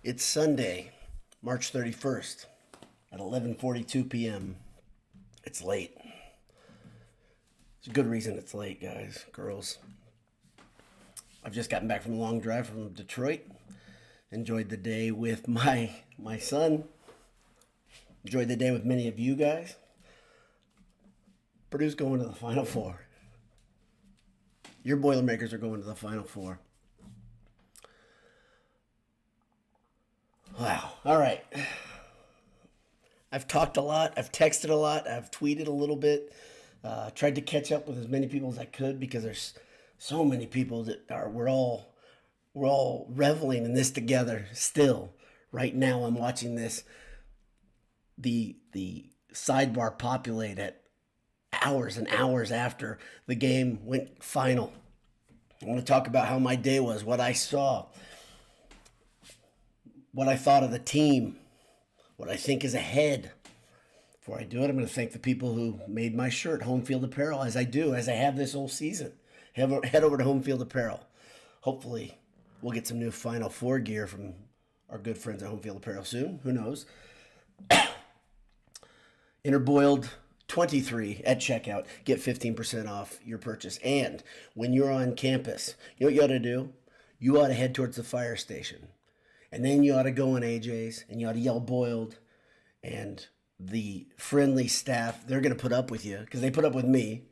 It's Sunday, March 31st at 11:42 p.m. It's late. There's a good reason it's late, guys, girls. I've just gotten back from a long drive from Detroit. Enjoyed the day with my son. Enjoyed the day with many of you guys. Purdue's going to the Final Four. Your Boilermakers are going to the Final Four. Wow. All right. I've talked a lot. I've texted a lot. I've tweeted a little bit. Tried to catch up with as many people as I could because there's so many people that are. We're all reveling in this together. Still, right now, I'm watching this. The sidebar populate at hours and hours after the game went final. I want to talk about how my day was, what I saw, what I thought of the team, what I think is ahead. Before I do it, I'm going to thank the people who made my shirt, Home Field Apparel, as I have this whole season. Head over to Home Field Apparel. Hopefully, we'll get some new Final Four gear from our good friends at Home Field Apparel soon. Who knows? Interboiled 23 at checkout. Get 15% off your purchase. And when you're on campus, you know what you ought to do? You ought to head towards the fire station. And then you ought to go in AJ's and you ought to yell boiled. And the friendly staff, they're going to put up with you because they put up with me.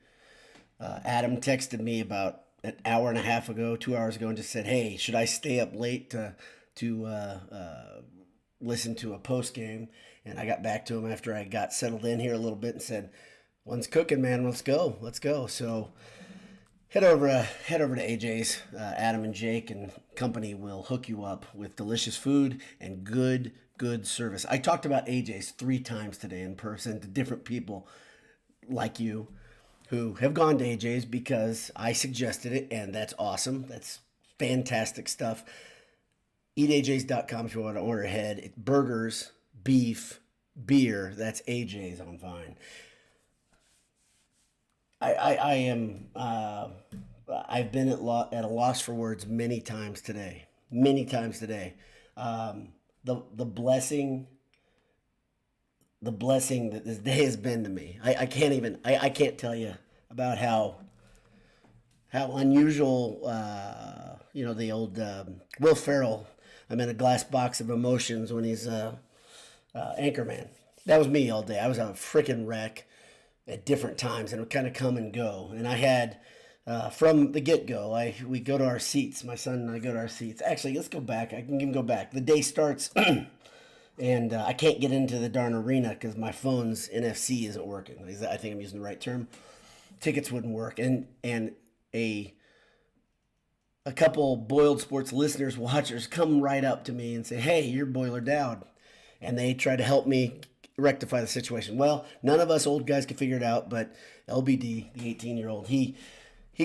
Adam texted me about an hour and a half ago, 2 hours ago, and just said, hey, should I stay up late to listen to a post game? And I got back to him after I got settled in here a little bit and said, one's cooking, man. Let's go. So head over to AJ's. Adam and Jake and company will hook you up with delicious food and good service. I talked about AJ's 3 times today in person to different people like you who have gone to AJ's because I suggested it, and that's awesome. That's fantastic stuff. EatAJ's.com if you want to order ahead. It's burgers, beef, beer. That's AJ's on Vine. I've been at a loss for words many times today. The blessing that this day has been to me. I can't tell you about how unusual. The old Will Ferrell. I'm in a glass box of emotions when he's Anchorman. That was me all day. I was a freaking wreck at different times, and it would kind of come and go. And I had, from the get-go, we go to our seats. My son and I go to our seats. Actually, let's go back. I can even go back. The day starts, and I can't get into the darn arena because my phone's NFC isn't working. I think I'm using the right term. Tickets wouldn't work. And a couple Boiled Sports listeners, watchers, come right up to me and say, hey, you're Boiler Dowd. And they try to help me rectify the situation. Well, none of us old guys could figure it out, but LBD, the 18-year-old, he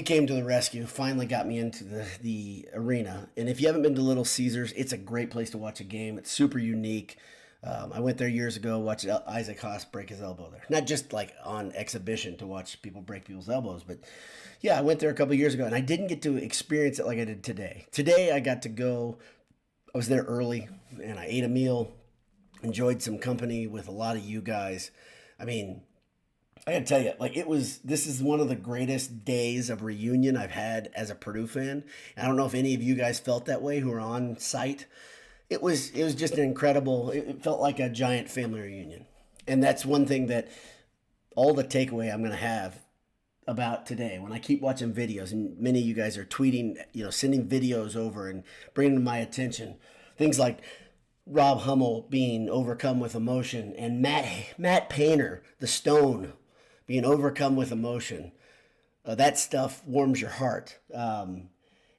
came to the rescue, finally got me into the arena. And if you haven't been to Little Caesars, it's a great place to watch a game. It's super unique. I went there years ago, watched Isaac Haas break his elbow there. Not just like on exhibition to watch people break people's elbows, but yeah, I went there a couple years ago, and I didn't get to experience it like I did today. Today, I got to go. I was there early, and I ate a meal, enjoyed some company with a lot of you guys. I mean, I gotta tell you, this is one of the greatest days of reunion I've had as a Purdue fan. I don't know if any of you guys felt that way who are on site. It was just an incredible, it felt like a giant family reunion. And that's one thing that all the takeaway I'm going to have about today, when I keep watching videos, and many of you guys are tweeting, sending videos over and bringing to my attention, things like Rob Hummel being overcome with emotion and Matt Painter, the Stone, being overcome with emotion. That stuff warms your heart.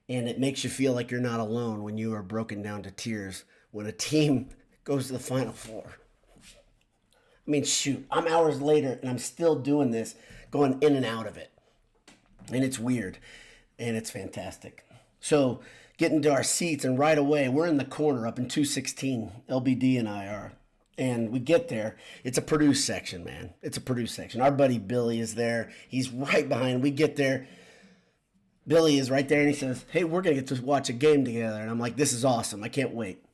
And it makes you feel like you're not alone when you are broken down to tears when a team goes to the Final Four. I mean, shoot, I'm hours later and I'm still doing this, going in and out of it. And it's weird. And it's fantastic. So getting to our seats, and right away, we're in the corner up in 216, LBD and I are. And we get there. It's a Purdue section, man. It's a Purdue section. Our buddy Billy is there. He's right behind. We get there. Billy is right there, and he says, hey, we're going to get to watch a game together. And I'm like, this is awesome. I can't wait.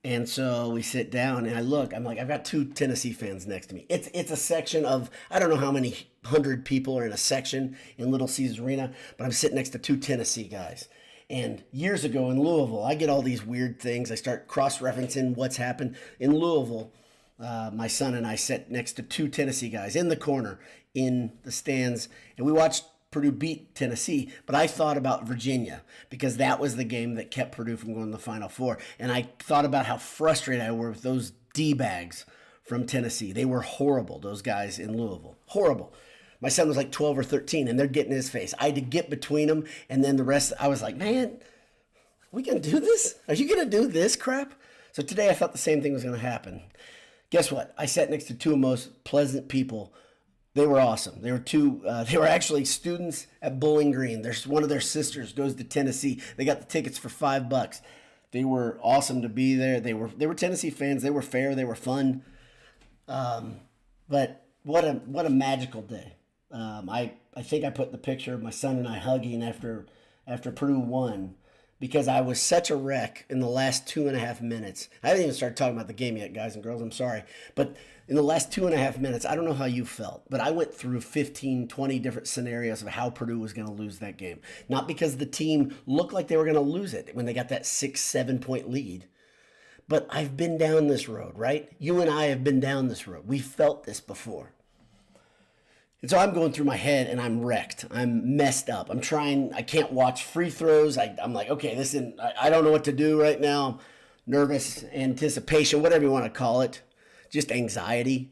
And so we sit down and I look, I'm like, I've got two Tennessee fans next to me. It's a section of, I don't know how many hundred people are in a section in Little Caesars Arena, but I'm sitting next to two Tennessee guys. And years ago in Louisville, I get all these weird things. I start cross-referencing what's happened in Louisville. My son and I sat next to two Tennessee guys in the corner in the stands, and we watched Purdue beat Tennessee, but I thought about Virginia because that was the game that kept Purdue from going to the Final Four. And I thought about how frustrated I were with those D-bags from Tennessee. They were horrible, those guys in Louisville. Horrible. My son was like 12 or 13, and they're getting in his face. I had to get between them, and then the rest, I was like, man, we going to do this? Are you going to do this crap? So today I thought the same thing was going to happen. Guess what? I sat next to two of the most pleasant people. They were awesome. They were they were actually students at Bowling Green. There's one of their sisters goes to Tennessee. They got the tickets for $5. They were awesome to be there. They were Tennessee fans. They were fair. They were fun. But what a magical day. I think I put the picture of my son and I hugging after Purdue won because I was such a wreck in the last 2.5 minutes. I haven't even started talking about the game yet, guys and girls. I'm sorry. But in the last 2.5 minutes, I don't know how you felt, but I went through 15, 20 different scenarios of how Purdue was going to lose that game. Not because the team looked like they were going to lose it when they got that 6-7 point lead. But I've been down this road, right? You and I have been down this road. We felt this before. And so I'm going through my head and I'm wrecked. I'm messed up. I can't watch free throws. I'm like, okay, I don't know what to do right now. Nervous, anticipation, whatever you want to call it. Just anxiety.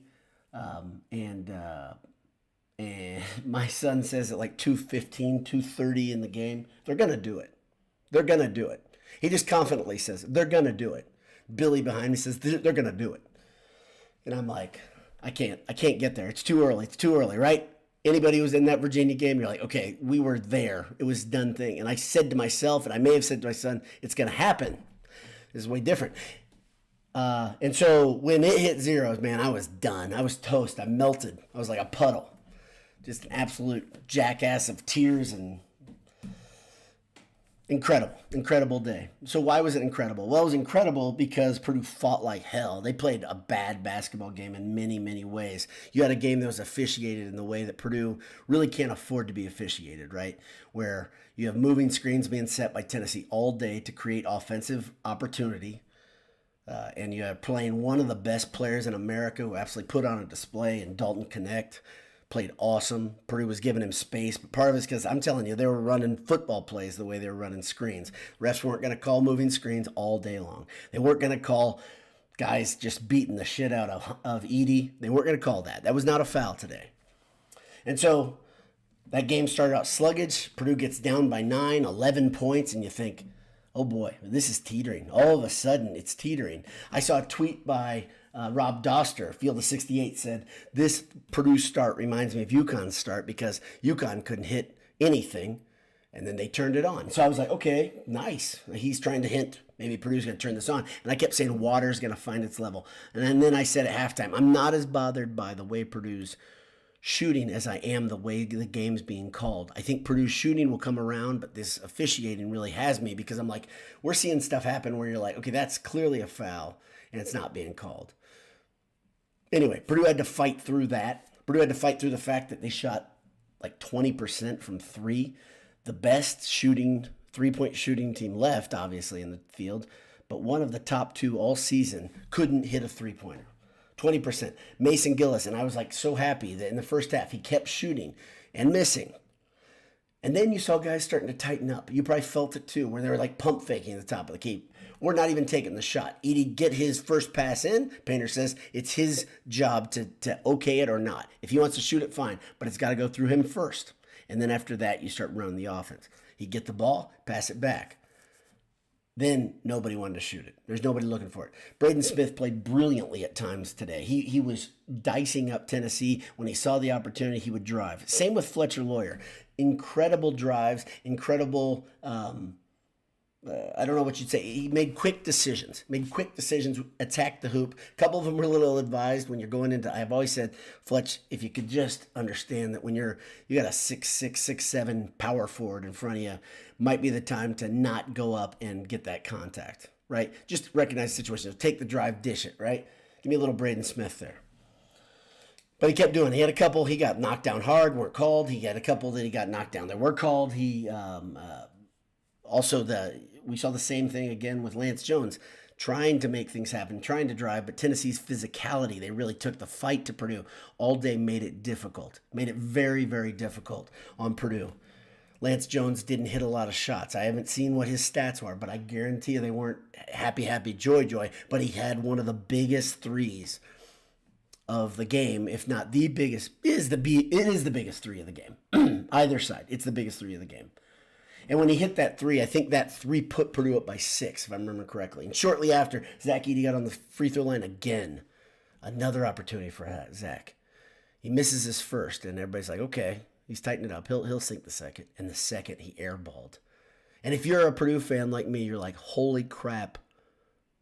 And my son says at like 2:15, 2:30 in the game, they're going to do it. They're going to do it. He just confidently says, they're going to do it. Billy behind me says, they're going to do it. And I'm like, I can't get there. It's too early, right? Anybody who was in that Virginia game, you're like, okay, we were there. It was a done thing. And I said to myself, and I may have said to my son, it's going to happen. This is way different. And so when it hit zeros, man, I was done. I was toast. I melted. I was like a puddle. Just an absolute jackass of tears and incredible day. So why was it incredible? Well, it was incredible because Purdue fought like hell. They played a bad basketball game in many, many ways. You had a game that was officiated in the way that Purdue really can't afford to be officiated, right? Where you have moving screens being set by Tennessee all day to create offensive opportunity. And you are playing one of the best players in America who absolutely put on a display in Dalton Connect. Played awesome. Purdue was giving him space, but part of it's because I'm telling you, they were running football plays the way they were running screens. Refs weren't going to call moving screens all day long. They weren't going to call guys just beating the shit out of Edie. They weren't going to call that. That was not a foul today. And so that game started out sluggish. Purdue gets down by 9, 11 points, and you think, oh boy, this is teetering. All of a sudden, it's teetering. I saw a tweet by Rob Doster, Field of 68, said, this Purdue start reminds me of UConn's start because UConn couldn't hit anything, and then they turned it on. So I was like, okay, nice. He's trying to hint maybe Purdue's going to turn this on. And I kept saying water's going to find its level. And then I said at halftime, I'm not as bothered by the way Purdue's shooting as I am the way the game's being called. I think Purdue's shooting will come around, but this officiating really has me because I'm like, we're seeing stuff happen where you're like, okay, that's clearly a foul, and it's not being called. Anyway, Purdue had to fight through that. Purdue had to fight through the fact that they shot like 20% from three. The best shooting, three-point shooting team left, obviously, in the field, but one of the top two all season couldn't hit a three-pointer. 20%. Mason Gillis, and I was like so happy that in the first half he kept shooting and missing. And then you saw guys starting to tighten up. You probably felt it too, where they were like pump faking at the top of the key. Or not even taking the shot. Edie get his first pass in. Painter says it's his job to okay it or not. If he wants to shoot it, fine. But it's got to go through him first. And then after that, you start running the offense. He get the ball, pass it back. Then nobody wanted to shoot it. There's nobody looking for it. Braden Smith played brilliantly at times today. He was dicing up Tennessee. When he saw the opportunity, he would drive. Same with Fletcher Lawyer. Incredible drives, incredible, I don't know what you'd say. He made quick decisions, attacked the hoop. A couple of them were a little advised when you're going into, I've always said, Fletch, if you could just understand that when you got a 6'6", 6'7" power forward in front of you, might be the time to not go up and get that contact. right? Just recognize the situation. Take the drive, dish it, right? Give me a little Braden Smith there. But he kept doing it. He had a couple he got knocked down hard, weren't called. He had a couple that he got knocked down that were called. He we saw the same thing again with Lance Jones, trying to make things happen, trying to drive, but Tennessee's physicality, they really took the fight to Purdue all day, made it difficult, made it very, very difficult on Purdue. Lance Jones didn't hit a lot of shots. I haven't seen what his stats were, but I guarantee you they weren't happy, joy. But he had one of the biggest threes of the game, if not the biggest. It is the biggest three of the game. Either side, it's the biggest three of the game. And when he hit that three, I think that three put Purdue up by 6, if I remember correctly. And shortly after, Zach Edey got on the free throw line again. Another opportunity for Zach. He misses his first, and everybody's like, okay, he's tightening it up. He'll sink the second. And the second, he airballed. And if you're a Purdue fan like me, you're like, holy crap,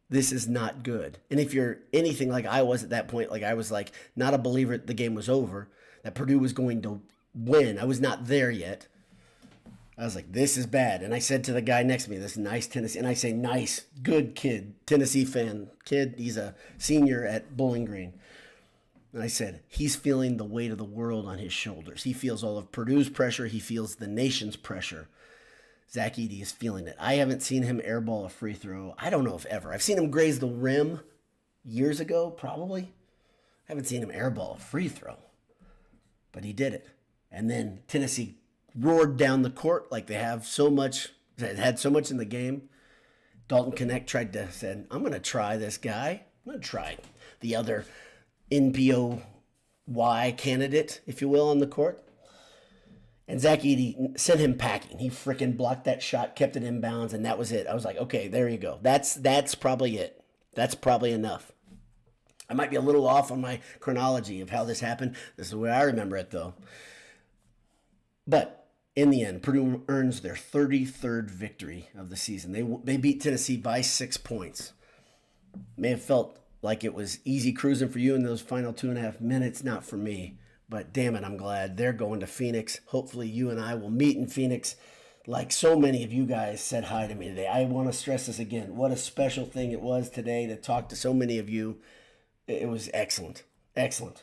this is not good. And if you're anything like I was at that point, like I was like not a believer the game was over, that Purdue was going to win. I was not there yet. I was like, this is bad. And I said to the guy next to me, this nice Tennessee, and I say, nice, good kid, Tennessee fan kid. He's a senior at Bowling Green. And I said, he's feeling the weight of the world on his shoulders. He feels all of Purdue's pressure. He feels the nation's pressure. Zach Edey is feeling it. I haven't seen him airball a free throw. I don't know if ever. I've seen him graze the rim years ago, probably. I haven't seen him airball a free throw. But he did it. And then Tennessee roared down the court like they have so much, had so much in the game. Dalton Knecht said, I'm going to try this guy. I'm going to try the other NPOY candidate, if you will, on the court. And Zach Edey sent him packing. He freaking blocked that shot, kept it in bounds, and that was it. I was like, okay, there you go. That's probably it. That's probably enough. I might be a little off on my chronology of how this happened. This is the way I remember it, though. But in the end, Purdue earns their 33rd victory of the season. They beat Tennessee by 6 points. May have felt like it was easy cruising for you in those final 2.5 minutes. Not for me. But damn it, I'm glad they're going to Phoenix. Hopefully you and I will meet in Phoenix like so many of you guys said hi to me today. I want to stress this again. What a special thing it was today to talk to so many of you. It was excellent. Excellent.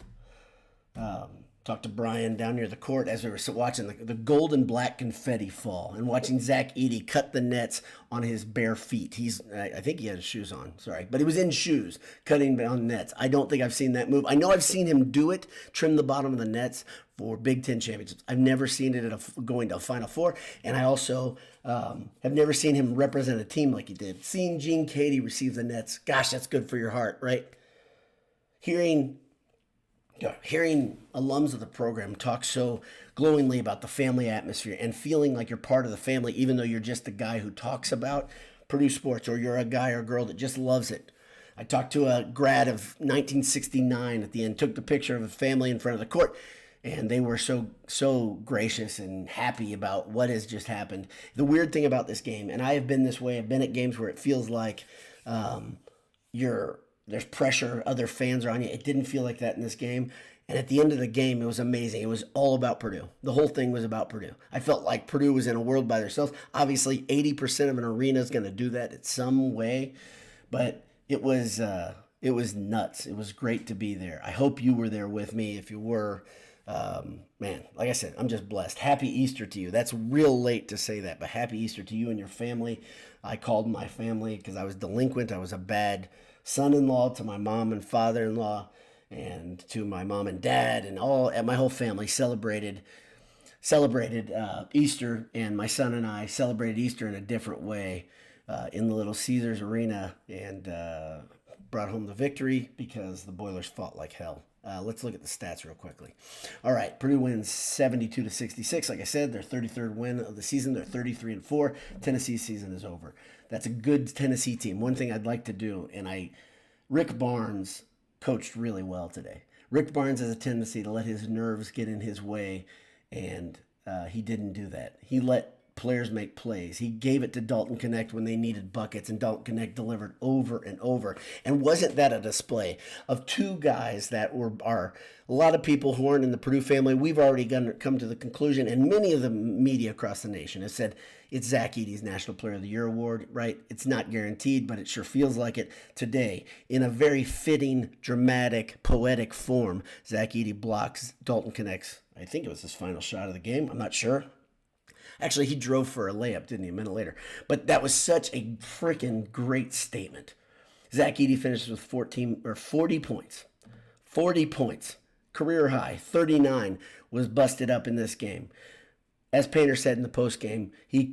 Talked to Brian down near the court as we were watching the gold and black confetti fall and watching Zach Edey cut the nets on his bare feet. I think he had his shoes on, sorry. But he was in shoes cutting down nets. I don't think I've seen that move. I know I've seen him do it, trim the bottom of the nets for Big Ten championships. I've never seen it going to a Final Four. And I also have never seen him represent a team like he did. Seeing Gene Katie receive the nets, gosh, that's good for your heart, right? Hearing alums of the program talk so glowingly about the family atmosphere and feeling like you're part of the family, even though you're just the guy who talks about Purdue sports, or you're a guy or girl that just loves it. I talked to a grad of 1969 at the end, took the picture of a family in front of the court, and they were so gracious and happy about what has just happened. The weird thing about this game, and I have been this way, I've been at games where it feels like there's pressure, other fans are on you. It didn't feel like that in this game. And at the end of the game, it was amazing. It was all about Purdue. The whole thing was about Purdue. I felt like Purdue was in a world by themselves. Obviously, 80% of an arena is going to do that in some way. But it was nuts. It was great to be there. I hope you were there with me. If you were, man, like I said, I'm just blessed. Happy Easter to you. That's real late to say that, but happy Easter to you and your family. I called my family because I was delinquent. I was a bad son-in-law to my mom and father-in-law, and to my mom and dad, and my whole family celebrated Easter, and my son and I celebrated Easter in a different way in the Little Caesars Arena, and brought home the victory because the Boilers fought like hell. Let's look at the stats real quickly. All right, Purdue wins 72-66. Like I said, their 33rd win of the season. They're 33-4. Tennessee's season is over. That's a good Tennessee team. One thing I'd like to do, Rick Barnes coached really well today. Rick Barnes has a tendency to let his nerves get in his way, and he didn't do that. He let players make plays. He gave it to Dalton Connect when they needed buckets, and Dalton Connect delivered over and over. And wasn't that a display of two guys that are a lot of people who aren't in the Purdue family? We've already come to the conclusion, and many of the media across the nation have said it's Zach Edey's National Player of the Year award, right? It's not guaranteed, but it sure feels like it today. In a very fitting, dramatic, poetic form, Zach Edey blocks Dalton Connect's, I think it was his final shot of the game. I'm not sure. Actually, he drove for a layup, didn't he, a minute later? But that was such a freaking great statement. Zach Edey finishes with 40 points. 40 points. Career high. 39 was busted up in this game. As Painter said in the postgame, he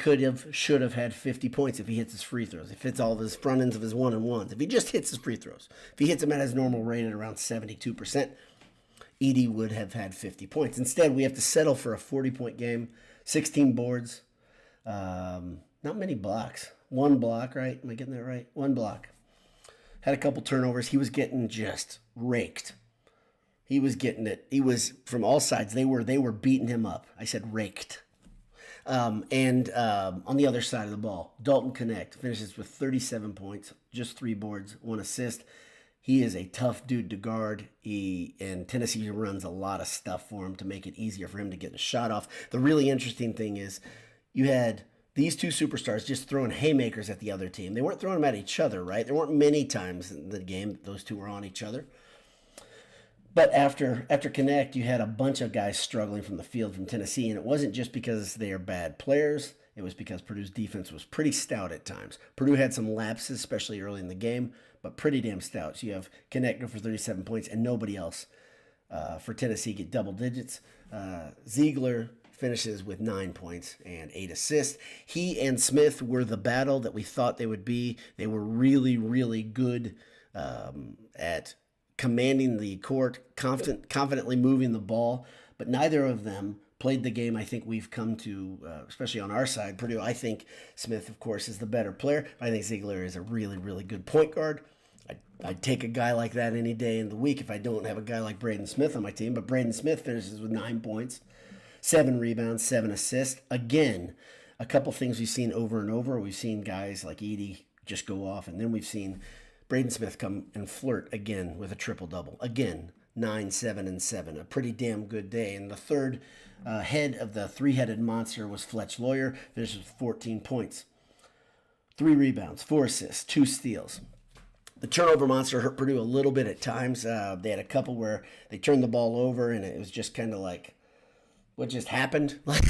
should have had 50 points if he hits his free throws. If he hits all of his front ends of his one-and-ones. If he just hits his free throws. If he hits them at his normal rate at around 72%, Edey would have had 50 points. Instead, we have to settle for a 40-point game, 16 boards, not many blocks. One block, right? Am I getting that right? One block. Had a couple turnovers. He was getting just raked. He was getting it. He was from all sides. They were beating him up. I said raked. On the other side of the ball, Dalton Connect finishes with 37 points, just 3 boards, 1 assist. He is a tough dude to guard. And Tennessee runs a lot of stuff for him to make it easier for him to get a shot off. The really interesting thing is you had these two superstars just throwing haymakers at the other team. They weren't throwing them at each other, right? There weren't many times in the game that those two were on each other. But after Connect, you had a bunch of guys struggling from the field from Tennessee, and it wasn't just because they are bad players. It was because Purdue's defense was pretty stout at times. Purdue had some lapses, especially early in the game, but pretty damn stout. So you have Connect go for 37 points, and nobody else for Tennessee get double digits. Ziegler finishes with 9 points and 8 assists. He and Smith were the battle that we thought they would be. They were really, really good at commanding the court, confidently moving the ball, but neither of them played the game I think we've come to, especially on our side. Purdue, I think Smith, of course, is the better player. I think Ziegler is a really, really good point guard. I'd take a guy like that any day in the week if I don't have a guy like Braden Smith on my team, but Braden Smith finishes with 9 points, 7 rebounds, 7 assists. Again, a couple things we've seen over and over. We've seen guys like Edey just go off, and then we've seen Braden Smith come and flirt again with a triple-double. Again, 9, 7, and 7. A pretty damn good day. And the third head of the three-headed monster was Fletch Lawyer. Finished with 14 points. 3 rebounds, 4 assists, 2 steals. The turnover monster hurt Purdue a little bit at times. They had a couple where they turned the ball over, and it was just kind of like, what just happened? Like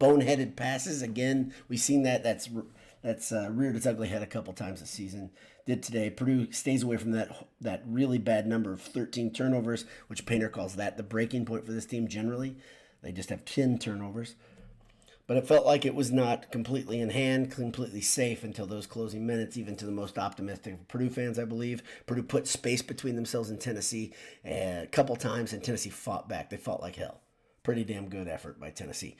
boneheaded passes. Again, we've seen that. That's reared its ugly head a couple times this season. Did today. Purdue stays away from that really bad number of 13 turnovers, which Painter calls that the breaking point for this team generally. They just have 10 turnovers. But it felt like it was not completely in hand, completely safe until those closing minutes, even to the most optimistic of Purdue fans, I believe. Purdue put space between themselves and Tennessee a couple times, and Tennessee fought back. They fought like hell. Pretty damn good effort by Tennessee.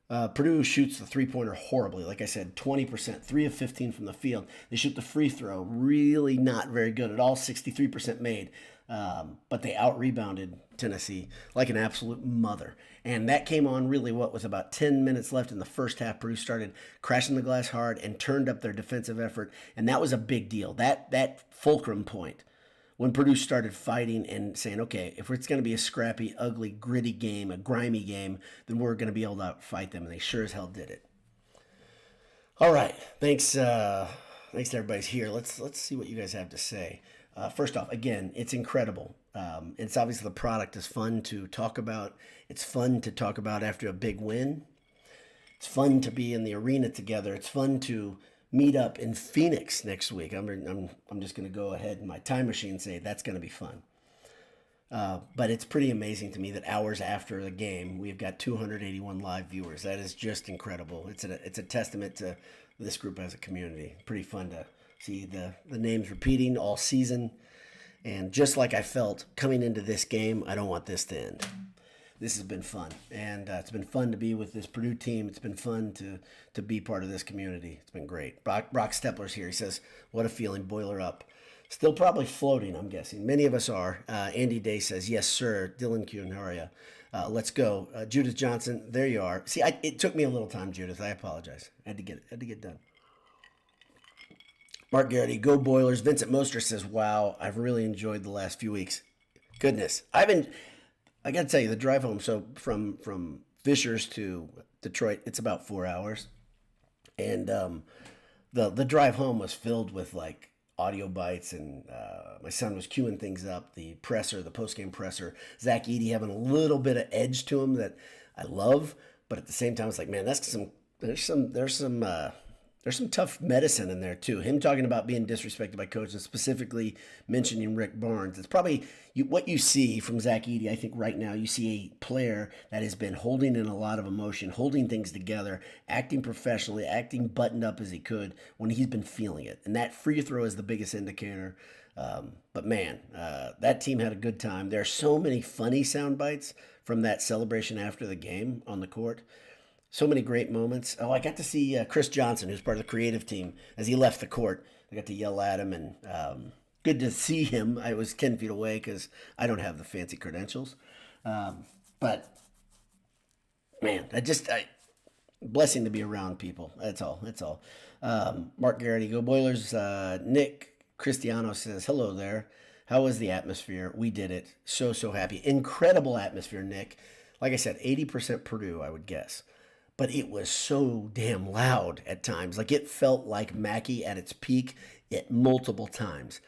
Purdue shoots the three-pointer horribly. Like I said, 20%, 3 of 15 from the field. They shoot the free throw really not very good at all, 63% made. But they out-rebounded Tennessee like an absolute mother. And that came on really with about 10 minutes left in the first half. Purdue started crashing the glass hard and turned up their defensive effort. And that was a big deal. That fulcrum point when Purdue started fighting and saying, okay, if it's going to be a scrappy, ugly, gritty game, a grimy game, then we're going to be able to fight them. And they sure as hell did it. All right. Thanks to everybody's here. Let's see what you guys have to say. First off, again, it's incredible. It's obviously the product is fun to talk about. It's fun to talk about after a big win. It's fun to be in the arena together. It's fun to meet up in Phoenix next week. I'm just going to go ahead in my time machine and say that's going to be fun. But it's pretty amazing to me that hours after the game, we've got 281 live viewers. That is just incredible. It's a testament to this group as a community. Pretty fun to see the names repeating all season. And just like I felt coming into this game, I don't want this to end. This has been fun. And it's been fun to be with this Purdue team. It's been fun to be part of this community. It's been great. Brock Stepler's here. He says, what a feeling, boiler up. Still probably floating, I'm guessing. Many of us are. Andy Day says, yes, sir. Dylan Kuhn, how are you? Let's go. Judith Johnson, there you are. See, it took me a little time, Judith. I apologize. I had to get done. Mark Garrity, go Boilers. Vincent Moster says, wow, I've really enjoyed the last few weeks. Goodness. I got to tell you, the drive home, so from Fishers to Detroit, it's about 4 hours. And the drive home was filled with like audio bites, and my son was queuing things up. The presser, the post game presser, Zach Edey having a little bit of edge to him that I love, but at the same time, it's like, man, there's some tough medicine in there too. Him talking about being disrespected by coaches, specifically mentioning Rick Barnes. It's probably what you see from Zach Edey. I think right now you see a player that has been holding in a lot of emotion, holding things together, acting professionally, acting buttoned up as he could when he's been feeling it. And that free throw is the biggest indicator. But man, that team had a good time. There are so many funny sound bites from that celebration after the game on the court. So many great moments. Oh, I got to see Chris Johnson, who's part of the creative team, as he left the court. I got to yell at him, and good to see him. I was 10 feet away because I don't have the fancy credentials. But, man, blessing to be around people. That's all. Mark Garrity, go Boilers. Nick Cristiano says, hello there. How was the atmosphere? We did it. So happy. Incredible atmosphere, Nick. Like I said, 80% Purdue, I would guess. But it was so damn loud at times. Like, it felt like Mackey at its peak at multiple times.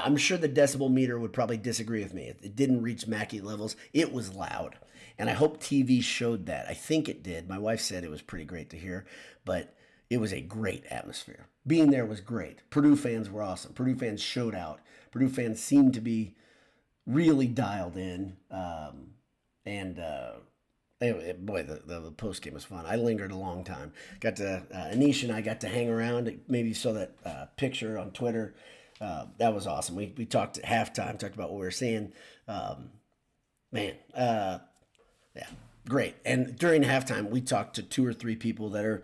I'm sure the decibel meter would probably disagree with me. It didn't reach Mackey levels. It was loud. And I hope TV showed that. I think it did. My wife said it was pretty great to hear. But it was a great atmosphere. Being there was great. Purdue fans were awesome. Purdue fans showed out. Purdue fans seemed to be really dialed in. Anyway, boy, the post game was fun. I lingered a long time. Anish and I got to hang around. Maybe you saw that picture on Twitter. That was awesome. We talked at halftime, talked about what we were seeing. Yeah, great. And during halftime, we talked to 2 or 3 people that are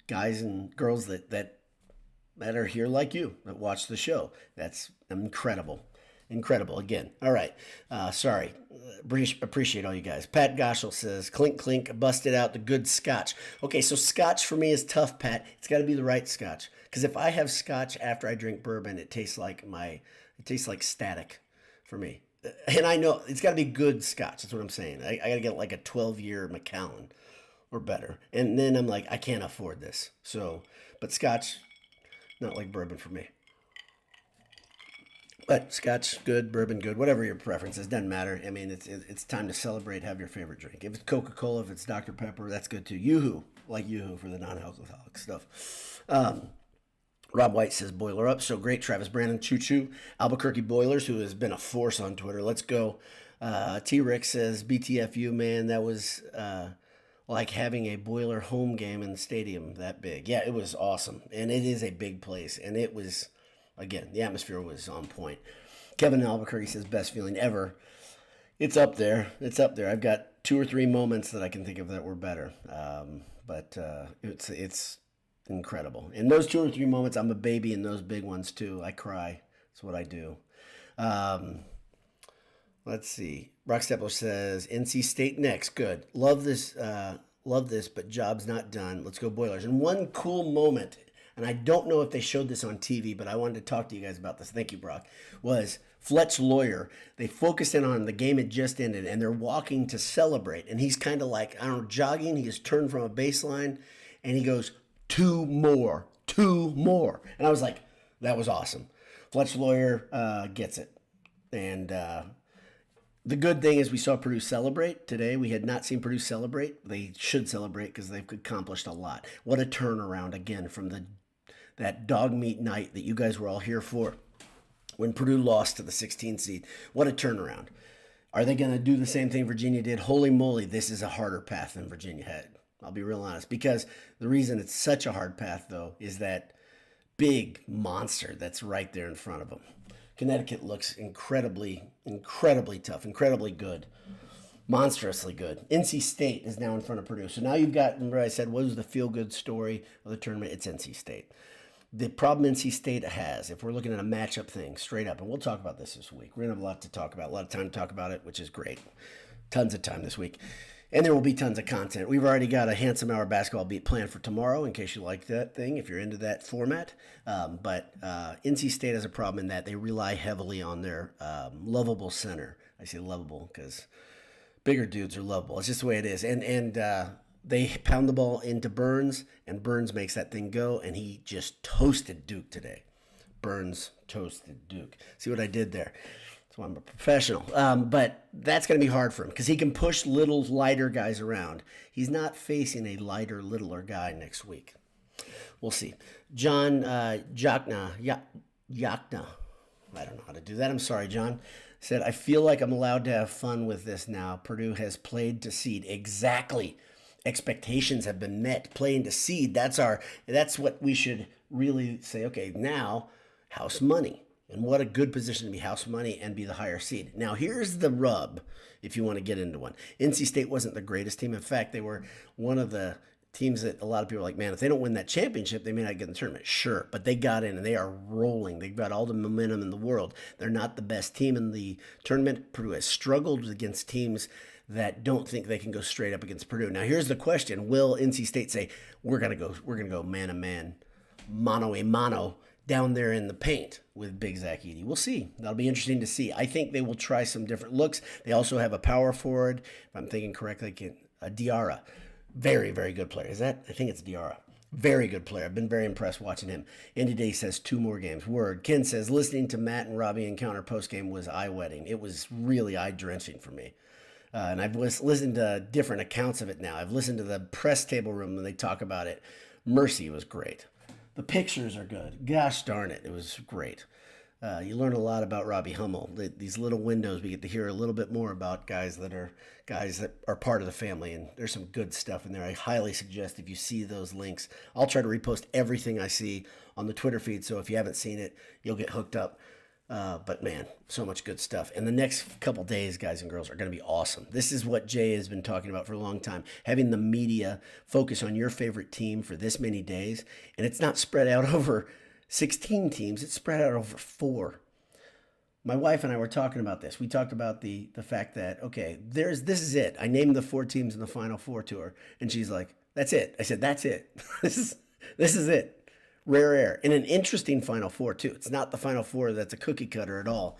guys and girls that are here like you, that watch the show. That's incredible. Incredible again. All right. Sorry. Appreciate all you guys. Pat Goschel says, clink, clink, busted out the good scotch. Okay, so scotch for me is tough, Pat. It's got to be the right scotch. Because if I have scotch after I drink bourbon, it tastes like static for me. And I know it's got to be good scotch. That's what I'm saying. I got to get like a 12-year Macallan or better. And then I'm like, I can't afford this. But scotch, not like bourbon for me. But scotch, good, bourbon, good, whatever your preference is, doesn't matter. I mean, it's time to celebrate, have your favorite drink. If it's Coca-Cola, if it's Dr. Pepper, that's good too. Yoo-hoo, like Yoo-hoo for the non-alcoholic stuff. Rob White says, Boiler up, so great. Travis Brandon, choo-choo. Albuquerque Boilers, who has been a force on Twitter, let's go. T-Rick says, BTFU, man, that was like having a Boiler home game in the stadium that big. Yeah, it was awesome, and it is a big place, and it was... Again, the atmosphere was on point. Kevin Albuquerque says, best feeling ever. It's up there. I've got 2 or 3 moments that I can think of that were better. But it's incredible. In those 2 or 3 moments, I'm a baby in those big ones too. I cry. That's what I do. Let's see. Brock Stepler says, NC State next. Good. Love this, but job's not done. Let's go Boilers. And one cool moment, and I don't know if they showed this on TV, but I wanted to talk to you guys about this. Thank you, Brock. Was Fletch Lawyer. They focused in on the game had just ended, and they're walking to celebrate. And he's kind of like, I don't know, jogging. He just turned from a baseline, and he goes, 2 more. And I was like, that was awesome. Fletch Lawyer gets it. And the good thing is we saw Purdue celebrate today. We had not seen Purdue celebrate. They should celebrate because they've accomplished a lot. What a turnaround, again, from that dog meat night that you guys were all here for when Purdue lost to the 16 seed. What a turnaround. Are they going to do the same thing Virginia did? Holy moly, this is a harder path than Virginia had. I'll be real honest. Because the reason it's such a hard path, though, is that big monster that's right there in front of them. Connecticut looks incredibly tough, incredibly good, monstrously good. NC State is now in front of Purdue. So now you've got, remember I said, what was the feel-good story of the tournament? It's NC State. The problem NC State has, if we're looking at a matchup thing, straight up, and we'll talk about this week. We're going to have a lot to talk about, a lot of time to talk about it, which is great. Tons of time this week. And there will be tons of content. We've already got a handsome hour basketball beat planned for tomorrow in case you like that thing, if you're into that format. But NC State has a problem in that they rely heavily on their lovable center. I say lovable because bigger dudes are lovable. It's just the way it is. And they pound the ball into Burns, and Burns makes that thing go, and he just toasted Duke today. Burns toasted Duke. See what I did there? That's why I'm a professional. But that's going to be hard for him because he can push little, lighter guys around. He's not facing a lighter, littler guy next week. We'll see. John Yakna, I don't know how to do that. I'm sorry, John. Said, I feel like I'm allowed to have fun with this now. Purdue has played to seed. Exactly. Expectations have been met. Playing to seed. That's what we should really say. Okay, now house money. And what a good position to be house money and be the higher seed. Now, here's the rub if you want to get into one. NC State wasn't the greatest team. In fact, they were one of the teams that a lot of people are like, man, if they don't win that championship, they may not get in the tournament. Sure, but they got in and they are rolling. They've got all the momentum in the world. They're not the best team in the tournament. Purdue has struggled against teams that don't think they can go straight up against Purdue. Now, here's the question. Will NC State say, we're going to go man-to-man, mano-a-mano, down there in the paint with Big Zach Edey? We'll see. That'll be interesting to see. I think they will try some different looks. They also have a power forward, if I'm thinking correctly, Diarra. Very, very good player. I think it's Diarra. Very good player. I've been very impressed watching him. Andy Day says 2 more games. Word. Ken says, listening to Matt and Robbie encounter postgame was eye-wetting. It was really eye-drenching for me. And I've listened to different accounts of it now. I've listened to the press table room when they talk about it. Mercy was great. The pictures are good. Gosh darn it. It was great. You learn a lot about Robbie Hummel. These little windows, we get to hear a little bit more about guys that are part of the family, and there's some good stuff in there. I highly suggest if you see those links, I'll try to repost everything I see on the Twitter feed, so if you haven't seen it, you'll get hooked up. But man, so much good stuff. And the next couple days, guys and girls, are going to be awesome. This is what Jay has been talking about for a long time. Having the media focus on your favorite team for this many days. And it's not spread out over 16 teams. It's spread out over 4. My wife and I were talking about this. We talked about the fact that, okay, this is it. I named the 4 teams in the Final Four to her. And she's like, that's it. I said, that's it. This is it. Rare air. And an interesting Final Four, too. It's not the Final Four that's a cookie cutter at all.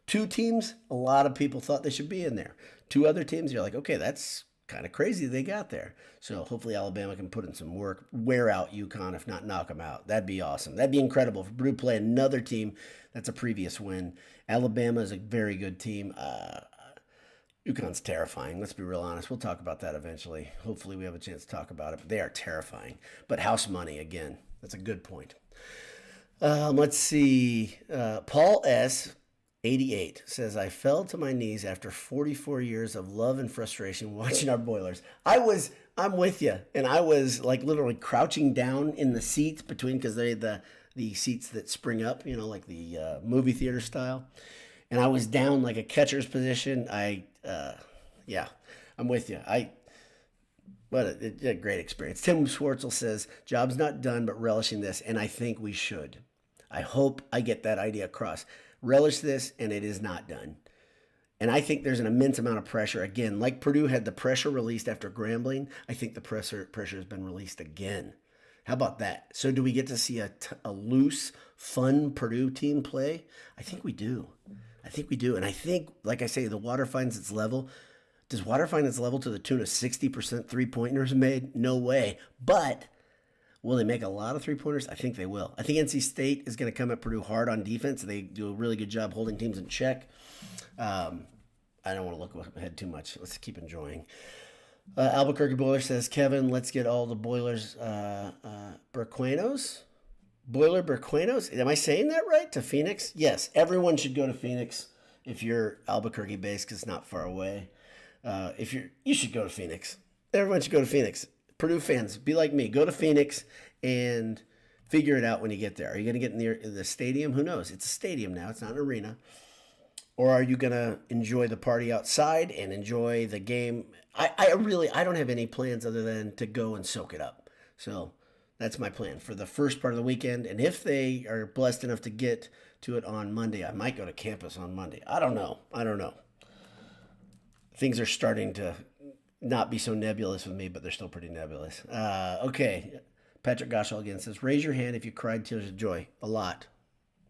2 teams, a lot of people thought they should be in there. 2 other teams, you're like, okay, that's kind of crazy they got there. So hopefully Alabama can put in some work, wear out UConn, if not knock them out. That'd be awesome. That'd be incredible. If Purdue play another team that's a previous win. Alabama is a very good team. UConn's terrifying. Let's be real honest. We'll talk about that eventually. Hopefully we have a chance to talk about it. But they are terrifying. But house money, again, that's a good point. Let's see. Paul S., 88, says, I fell to my knees after 44 years of love and frustration watching our Boilers. I'm with you. And I was like literally crouching down in the seats between, because they had the seats that spring up, like the movie theater style. And I was down like a catcher's position. I'm with you. But a great experience. Tim Schwartzel says, job's not done, but relishing this, and I think we should. I hope I get that idea across. Relish this, and it is not done. And I think there's an immense amount of pressure. Again, like Purdue had the pressure released after Grambling, I think the pressure has been released again. How about that? So do we get to see a loose, fun Purdue team play? I think we do. And I think, like I say, the water finds its level. Does water find its level to the tune of 60% three-pointers made? No way. But will they make a lot of three-pointers? I think they will. I think NC State is going to come at Purdue hard on defense. They do a really good job holding teams in check. I don't want to look ahead too much. Let's keep enjoying. Albuquerque Boiler says, Kevin, let's get all the Boilers Burquenos. Boiler Burquenos. Am I saying that right? To Phoenix? Yes. Everyone should go to Phoenix if you're Albuquerque based because it's not far away. You should go to Phoenix. Everyone should go to Phoenix. Purdue fans, be like me. Go to Phoenix and figure it out when you get there. Are you going to get near the stadium? Who knows? It's a stadium now. It's not an arena. Or are you going to enjoy the party outside and enjoy the game? I don't have any plans other than to go and soak it up. So that's my plan for the first part of the weekend. And if they are blessed enough to get to it on Monday, I might go to campus on Monday. I don't know. things are starting to not be so nebulous with me, but they're still pretty nebulous. Okay. Patrick Goshall again says, raise your hand if you cried tears of joy. A lot.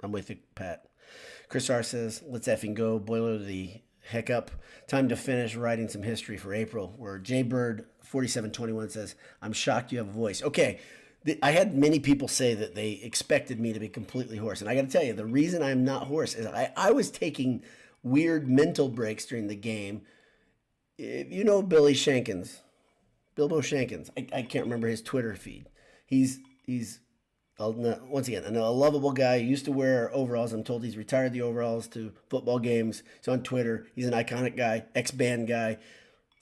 I'm with you, Pat. Chris R says, let's effing go. Boiler the heck up. Time to finish writing some history for April. Where Jaybird 4721 says, I'm shocked you have a voice. Okay. I had many people say that they expected me to be completely hoarse. And I got to tell you, the reason I'm not hoarse is I was taking weird mental breaks during the game. If you know Bilbo Shankins, I can't remember his Twitter feed. He's once again a lovable guy. He used to wear overalls. I'm told he's retired the overalls to football games. He's on Twitter. He's an iconic guy, ex-band guy,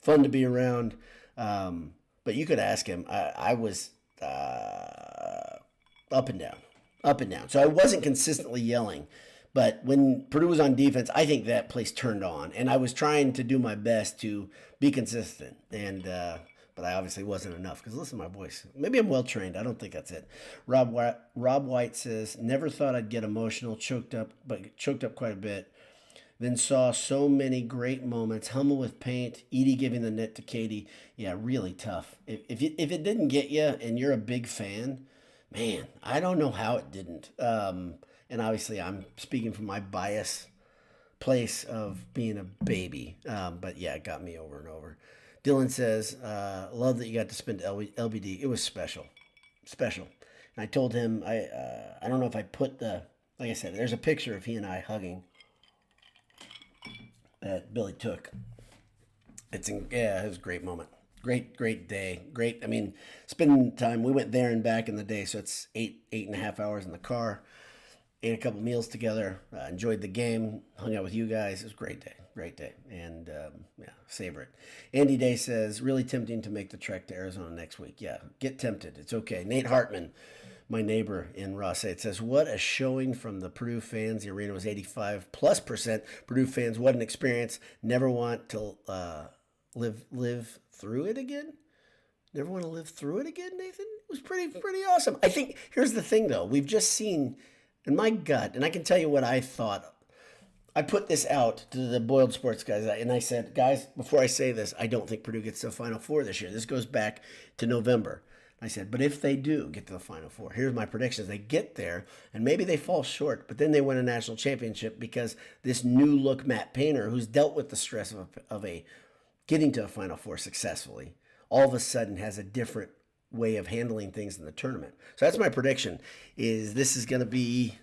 fun to be around. But you could ask him. I was up and down. So I wasn't consistently yelling. But when Purdue was on defense, I think that place turned on. And I was trying to do my best to be consistent. But I obviously wasn't enough because listen to my voice. Maybe I'm well trained. I don't think that's it. Rob White says, never thought I'd get emotional, choked up quite a bit. Then saw so many great moments. Hummel with paint, Edie giving the net to Katie. Yeah, really tough. If it didn't get you and you're a big fan, man, I don't know how it didn't. And obviously I'm speaking from my bias place of being a baby. But yeah, it got me over and over. Dylan says, love that you got to spend LBD. It was special. And I told him, I don't know if I put like I said, there's a picture of he and I hugging that Billy took. It was a great moment. Great day. Great. I mean, spending time. We went there and back in the day, so it's 8.5 hours in the car. Ate a couple meals together. Enjoyed the game. Hung out with you guys. It was a great day. And savor it. Andy Day says, really tempting to make the trek to Arizona next week. Yeah, get tempted. It's okay. Nate Hartman, my neighbor in Ross, it says, what a showing from the Purdue fans. The arena was 85+%. Purdue fans, what an experience. Never want to live through it again. Never want to live through it again, Nathan? It was pretty awesome. I think, here's the thing, though. We've just seen, in my gut, and I can tell you what I thought. I put this out to the Boiled Sports guys, and I said, guys, before I say this, I don't think Purdue gets to the Final Four this year. This goes back to November. I said, but if they do get to the Final Four, here's my predictions. They get there, and maybe they fall short, but then they win a national championship because this new look Matt Painter, who's dealt with the stress of a getting to a Final Four successfully, all of a sudden has a different way of handling things in the tournament. So that's my prediction, is this is going to be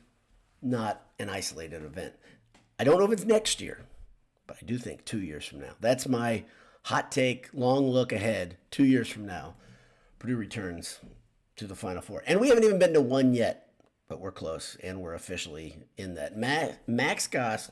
not an isolated event. I don't know if it's next year, but I do think 2 years from now. That's my hot take, long look ahead. 2 years from now, Purdue returns to the Final Four. And we haven't even been to one yet, but we're close, and we're officially in that. Max Goss,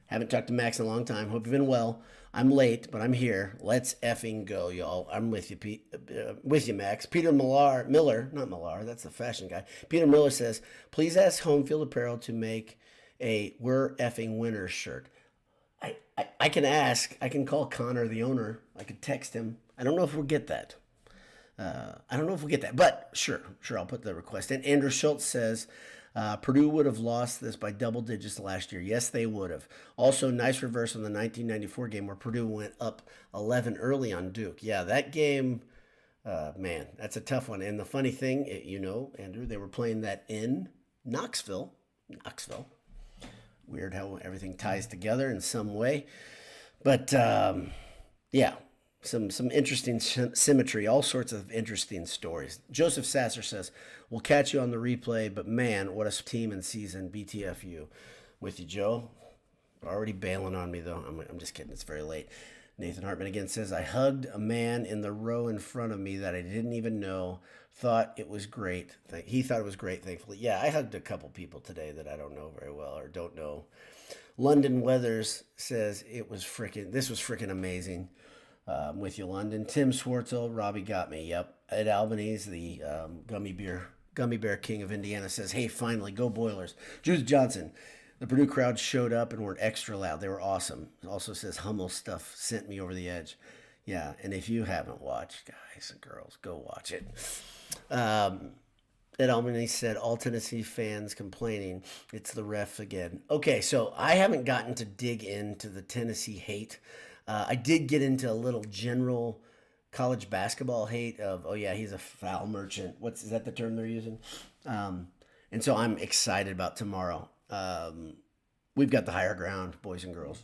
haven't talked to Max in a long time. Hope you've been well. I'm late, but I'm here. Let's effing go, y'all. I'm with you, Max. Peter Miller, not Millar, that's the fashion guy. Peter Miller says, please ask Home Field Apparel to make a "We're effing winners" shirt. I can ask. I can call Connor, the owner. I could text him. I don't know if we'll get that. But sure, I'll put the request in. Andrew Schultz says, Purdue would have lost this by double digits last year. Yes, they would have. Also, nice reverse on the 1994 game where Purdue went up 11 early on Duke. Yeah, that game, man, that's a tough one. And the funny thing, Andrew, they were playing that in Knoxville. Weird how everything ties together in some way. But, yeah, some interesting symmetry, all sorts of interesting stories. Joseph Sasser says, we'll catch you on the replay, but man, what a team and season, BTFU. With you, Joe. Already bailing on me, though. I'm just kidding. It's very late. Nathan Hartman again says, I hugged a man in the row in front of me that I didn't even know. Thought it was great. He thought it was great, thankfully. Yeah, I hugged a couple people today that I don't know very well or don't know. London Weathers says, this was freaking amazing. With you, London. Tim Swartzel, Robbie got me. Yep. Ed Albanese, the gummy bear king of Indiana, says, hey, finally, go Boilers. Juice Johnson, the Purdue crowd showed up and weren't extra loud. They were awesome. Also says, Hummel stuff sent me over the edge. Yeah, and if you haven't watched, guys and girls, go watch it. Ed Albanese said, all Tennessee fans complaining, it's the ref again. Okay, so I haven't gotten to dig into the Tennessee hate. I did get into a little general college basketball hate of, oh yeah, he's a foul merchant. Is that the term they're using? Um, and so I'm excited about tomorrow. We've got the higher ground, boys and girls.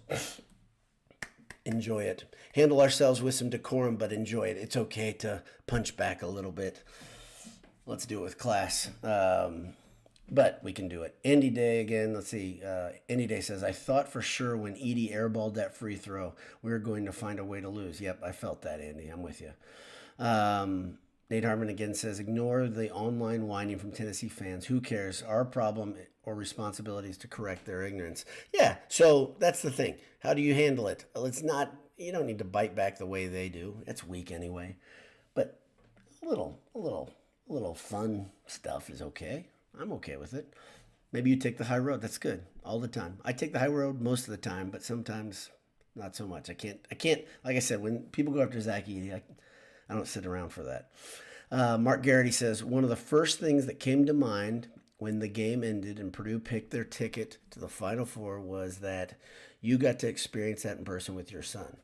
Enjoy it. Handle ourselves with some decorum, but enjoy it. It's okay to punch back a little bit. Let's do it with class. But we can do it. Andy Day again. Let's see. Andy Day says, I thought for sure when Edie airballed that free throw, we were going to find a way to lose. Yep, I felt that, Andy. I'm with you. Nate Harmon again says, ignore the online whining from Tennessee fans. Who cares? Our problem or responsibility is to correct their ignorance. Yeah, so that's the thing. How do you handle it? It's not, you don't need to bite back the way they do. It's weak anyway. But a little fun stuff is okay. I'm okay with it. Maybe you take the high road. That's good all the time. I take the high road most of the time, but sometimes not so much. I can't, like I said, when people go after Zach Edey, I don't sit around for that. Mark Garrity says, one of the first things that came to mind when the game ended and Purdue picked their ticket to the Final Four was that you got to experience that in person with your son.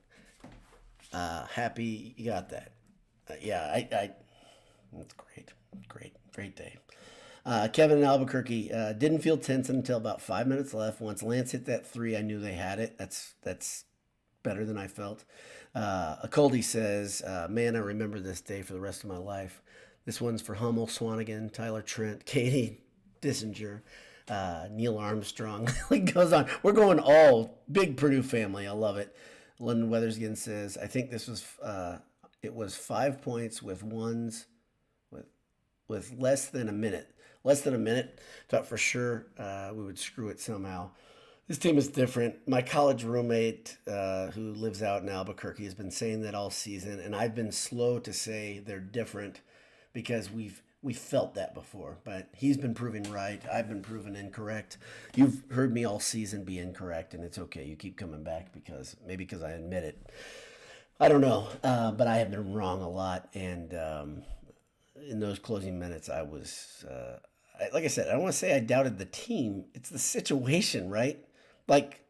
Happy you got that. That's great day. Kevin in Albuquerque didn't feel tense until about 5 minutes left. Once Lance hit that three, I knew they had it. That's better than I felt. Acoldi says, man, I remember this day for the rest of my life. This one's for Hummel, Swanigan, Tyler Trent, Katie Dissinger, Neil Armstrong. It goes on. We're going all big Purdue family. I love it. London Weatherskin says, I think this was it was 5 points with less than a minute. Thought for sure we would screw it somehow. This team is different. My college roommate who lives out in Albuquerque has been saying that all season, and I've been slow to say they're different because we felt that before. But he's been proven right. I've been proven incorrect. You've heard me all season be incorrect, and it's okay. You keep coming back because I admit it. I don't know, but I have been wrong a lot, and in those closing minutes, I was, like I said, I don't want to say I doubted the team. It's the situation, right? Like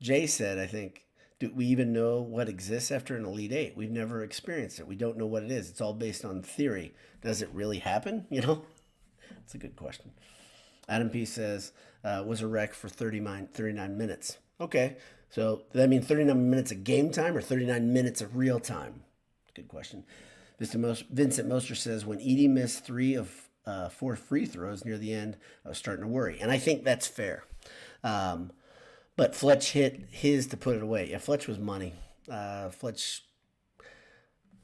Jay said, I think, do we even know what exists after an Elite Eight? We've never experienced it. We don't know what it is. It's all based on theory. Does it really happen? It's a good question. Adam P. says, was a wreck for 39 minutes. Okay, so does that mean 39 minutes of game time or 39 minutes of real time? Good question. Vincent Moster says, when Edie missed 3 of 4 free throws near the end, I was starting to worry. And I think that's fair. But Fletch hit his to put it away. Yeah, Fletch was money. Fletch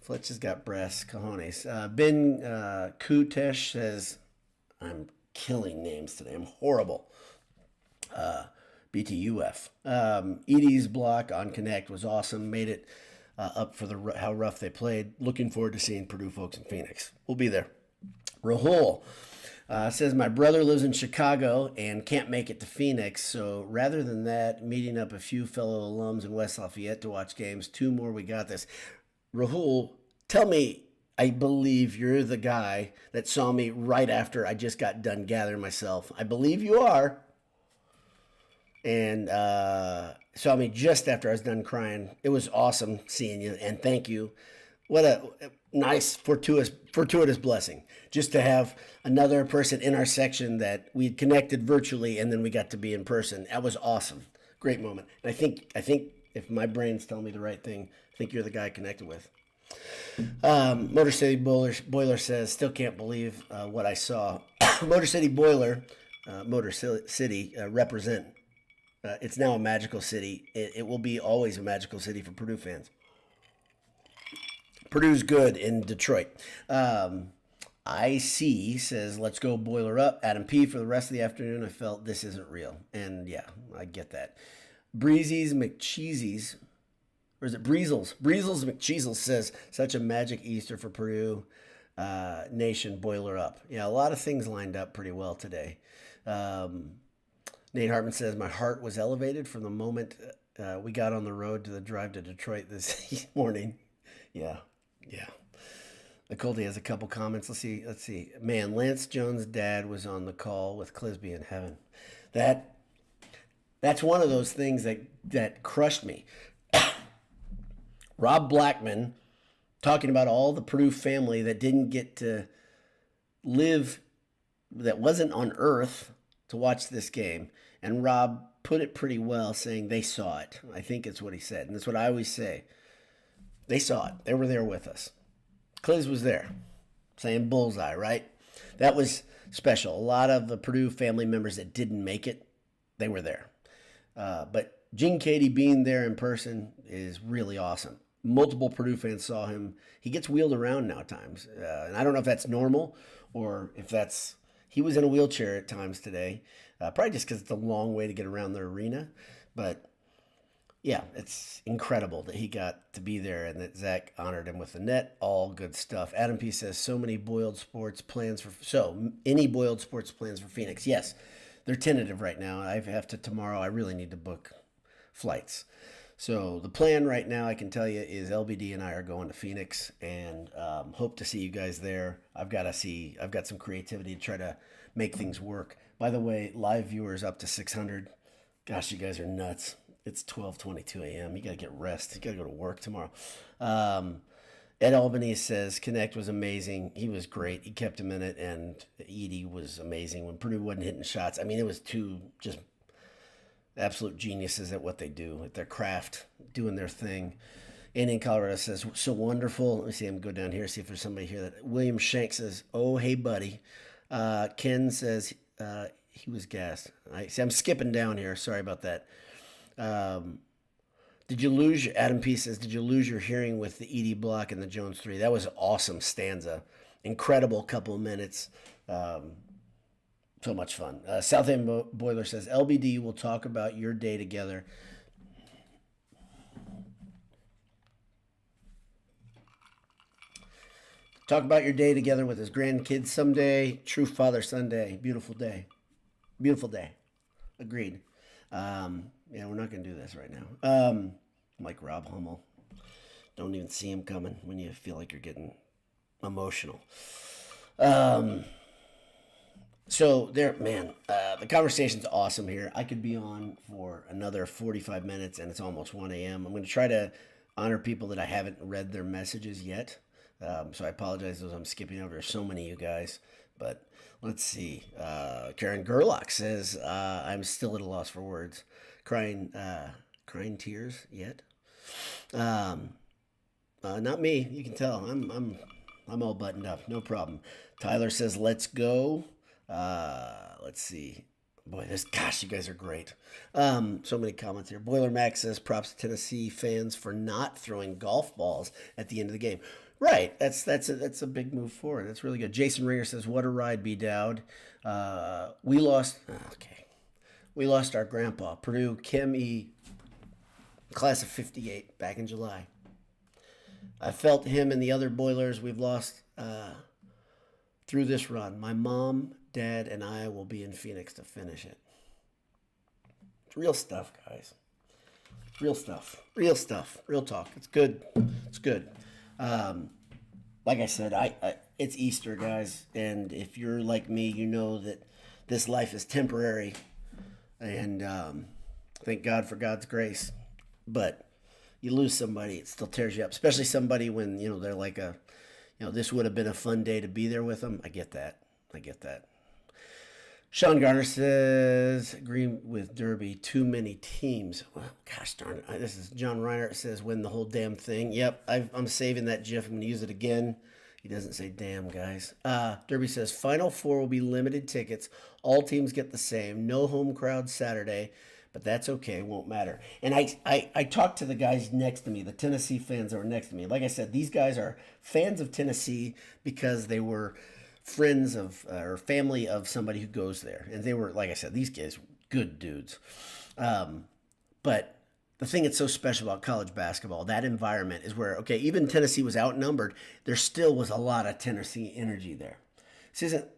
has got breasts, cojones. Ben Kutesh says, I'm killing names today. I'm horrible. BTUF. Edie's block on Connect was awesome. Made it up for how rough they played. Looking forward to seeing Purdue folks in Phoenix. We'll be there. Rahul says, my brother lives in Chicago and can't make it to Phoenix, so rather than that, meeting up a few fellow alums in West Lafayette to watch games, 2 more, we got this. Rahul, tell me, I believe you're the guy that saw me right after I just got done gathering myself. I believe you are. And saw me just after I was done crying. It was awesome seeing you, and thank you. What a nice fortuitous blessing just to have another person in our section that we had connected virtually and then we got to be in person. That was awesome. Great moment. And I think if my brain's telling me the right thing, I think you're the guy I connected with. Motor City Boiler says, still can't believe what I saw. Motor City Boiler, Motor City represent. It's now a magical city. It will be always a magical city for Purdue fans. Purdue's good in Detroit. IC says, let's go Boiler up. Adam P. for the rest of the afternoon, I felt this isn't real. And yeah, I get that. Breezy's McCheesy's, or is it Breezels? Breezels McCheezels says, such a magic Easter for Purdue Nation. Boiler up. Yeah, a lot of things lined up pretty well today. Nate Hartman says, my heart was elevated from the moment we got on the road to the drive to Detroit this morning. Yeah. Nicole has a couple comments. Let's see. Man, Lance Jones' dad was on the call with Clisby in heaven. That's one of those things that crushed me. Rob Blackman talking about all the Purdue family that didn't get to live, that wasn't on Earth to watch this game. And Rob put it pretty well, saying they saw it. I think it's what he said. And that's what I always say. They saw it. They were there with us. Cliz was there, saying bullseye, right? That was special. A lot of the Purdue family members that didn't make it, they were there. But Gene Katie being there in person is really awesome. Multiple Purdue fans saw him. He gets wheeled around now at times. And I don't know if that's normal or if that's... He was in a wheelchair at times today. Probably just because it's a long way to get around the arena. But yeah, it's incredible that he got to be there and that Zach honored him with the net. All good stuff. Adam P says, any Boiled Sports plans for Phoenix? Yes, they're tentative right now. I have to tomorrow. I really need to book flights. So the plan right now, I can tell you, is LBD and I are going to Phoenix and hope to see you guys there. I've got some creativity to try to make things work. By the way, live viewers up to 600. Gosh, you guys are nuts. It's 12:22 a.m. You got to get rest. You got to go to work tomorrow. Ed Albany says, Connect was amazing. He was great. He kept him in it, and Edie was amazing when Purdue wasn't hitting shots. I mean, it was two just absolute geniuses at what they do, at their craft, doing their thing. And in Colorado says, so wonderful. Let me see him go down here, see if there's somebody here. That William Shank says, oh, hey, buddy. Ken says he was gassed. I'm skipping down here. Sorry about that. Adam P says, did you lose your hearing with the Edie block and the Jones 3? That was an awesome stanza. Incredible couple of minutes. So much fun. South End Boiler says, LBD will talk about your day together. Talk about your day together with his grandkids someday. True Father Sunday. Beautiful day. Beautiful day. Agreed. Yeah, we're not going to do this right now. I'm like Rob Hummel. Don't even see him coming when you feel like you're getting emotional. So there, man, the conversation's awesome here. I could be on for another 45 minutes and it's almost 1 a.m. I'm going to try to honor people that I haven't read their messages yet. So I apologize as I'm skipping over so many of you guys, but let's see. Karen Gerlach says, I'm still at a loss for words. Crying tears yet? Not me. You can tell. I'm all buttoned up. No problem. Tyler says, let's go. Let's see. Boy, you guys are great. So many comments here. Boiler Max says, props to Tennessee fans for not throwing golf balls at the end of the game. Right. That's a big move forward. That's really good. Jason Ringer says, what a ride, B. Dowd. We lost our grandpa, Purdue, Kim E., class of 58, back in July. I felt him and the other Boilers we've lost through this run. My mom, Dad, and I will be in Phoenix to finish it. It's real stuff, guys. Real stuff. Real stuff. Real talk. It's good. It's good. Like I said, it's Easter, guys. And if you're like me, you know that this life is temporary. And thank God for God's grace. But you lose somebody, it still tears you up. Especially somebody when, they're like this would have been a fun day to be there with them. I get that. Sean Garner says, agree with Derby, too many teams. Well, gosh darn it. This is John Reinhardt says, win the whole damn thing. Yep, I'm saving that GIF. I'm going to use it again. He doesn't say damn, guys. Derby says, Final Four will be limited tickets. All teams get the same. No home crowd Saturday, but that's okay. It won't matter. And I talked to the guys next to me, the Tennessee fans that were next to me. Like I said, these guys are fans of Tennessee because they were friends of or family of somebody who goes there. And they were, like I said, these guys, good dudes. But the thing that's so special about college basketball, that environment is where, okay, even Tennessee was outnumbered. There still was a lot of Tennessee energy there.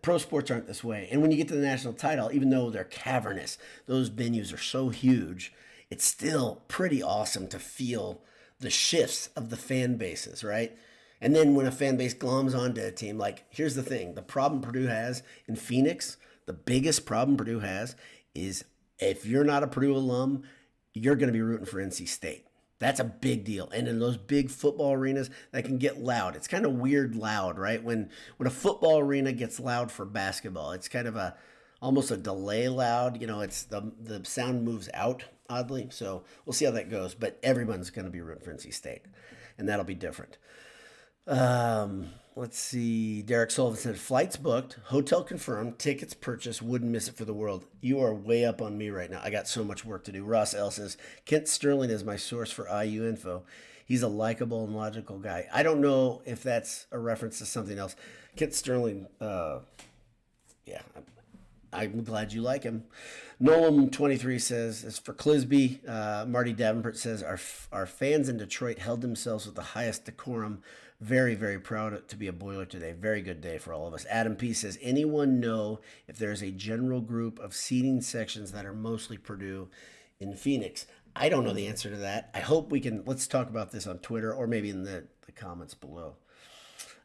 Pro sports aren't this way. And when you get to the national title, even though they're cavernous, those venues are so huge, it's still pretty awesome to feel the shifts of the fan bases, right? And then when a fan base gloms onto a team, like, here's the thing. The problem Purdue has in Phoenix, the biggest problem Purdue has is if you're not a Purdue alum, you're going to be rooting for NC State. That's a big deal. And in those big football arenas, that can get loud. It's kind of weird loud, right? When a football arena gets loud for basketball, it's kind of a almost a delay loud. It's the sound moves out oddly. So we'll see how that goes. But everyone's going to be rooting for NC State, and that'll be different. Let's see. Derek Sullivan said, flights booked, hotel confirmed, tickets purchased, wouldn't miss it for the world. You are way up on me right now. I got so much work to do. Ross L says, Kent Sterling is my source for IU info. He's a likable and logical guy. I don't know if that's a reference to something else. Kent Sterling, yeah, I'm glad you like him. Nolan23 says, as for Clisby, Marty Davenport says, our fans in Detroit held themselves with the highest decorum. Very, very proud to be a Boiler today. Very good day for all of us. Adam P says, anyone know if there's a general group of seating sections that are mostly Purdue in Phoenix? I don't know the answer to that. I hope we can, let's talk about this on Twitter or maybe in the comments below.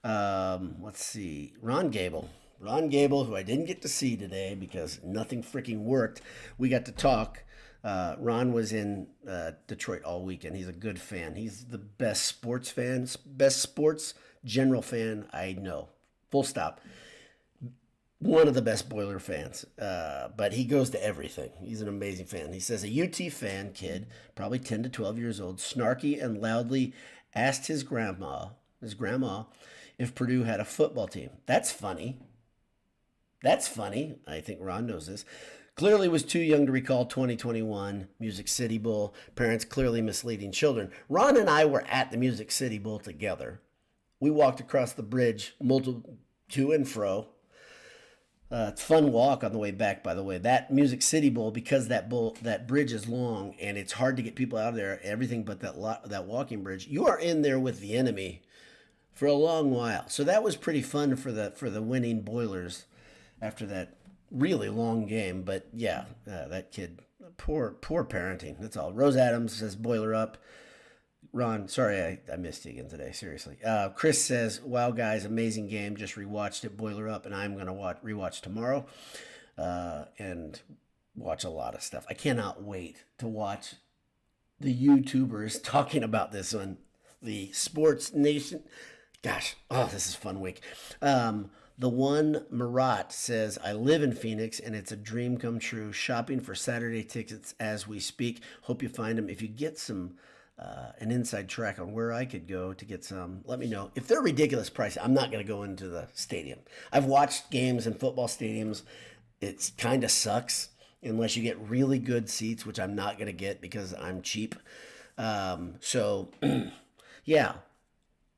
Let's see. Ron Gable, who I didn't get to see today because nothing freaking worked. We got to talk. Ron was in Detroit all weekend. He's a good fan. He's the best sports general fan I know. Full stop. One of the best Boiler fans. But he goes to everything. He's an amazing fan. He says a UT fan kid, probably 10 to 12 years old, snarky and loudly asked his grandma, if Purdue had a football team. That's funny. I think Ron knows this. Clearly was too young to recall 2021 Music City Bowl. Parents clearly misleading children. Ron and I were at the Music City Bowl together. We walked across the bridge, to and fro. It's a fun walk on the way back, by the way. That Music City Bowl, because that bridge is long and it's hard to get people out of there, everything but that walking bridge, you are in there with the enemy for a long while. So that was pretty fun for the winning Boilers after that really long game. But yeah, that kid, poor parenting. That's all. Rose Adams says, Boiler up. Ron, sorry I missed you again today, seriously. Chris says, wow, guys, amazing game. Just rewatched it, Boiler up, and I'm going to rewatch tomorrow and watch a lot of stuff. I cannot wait to watch the YouTubers talking about this one. The Sports Nation. Gosh, this is a fun week. The one Marat says, I live in Phoenix and it's a dream come true. Shopping for Saturday tickets as we speak. Hope you find them. If you get some an inside track on where I could go to get some, let me know. If they're ridiculous price, I'm not going to go into the stadium. I've watched games in football stadiums. It kind of sucks unless you get really good seats, which I'm not going to get because I'm cheap. So, yeah.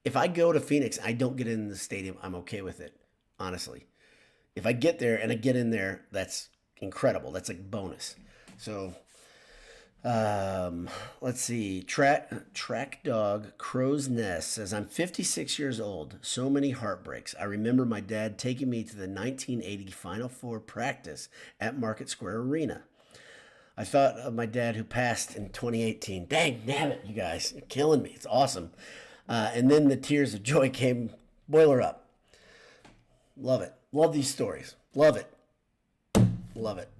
If I go to Phoenix, I don't get in the stadium, I'm okay with it, honestly. If I get there and I get in there, that's incredible. That's like bonus. So, let's see. Track Dog Crow's Nest says, I'm 56 years old. So many heartbreaks. I remember my dad taking me to the 1980 Final Four practice at Market Square Arena. I thought of my dad who passed in 2018. Dang, damn it, you guys. You're killing me. It's awesome. And then the tears of joy came. Boiler up. Love it. Love these stories. Love it. Love it.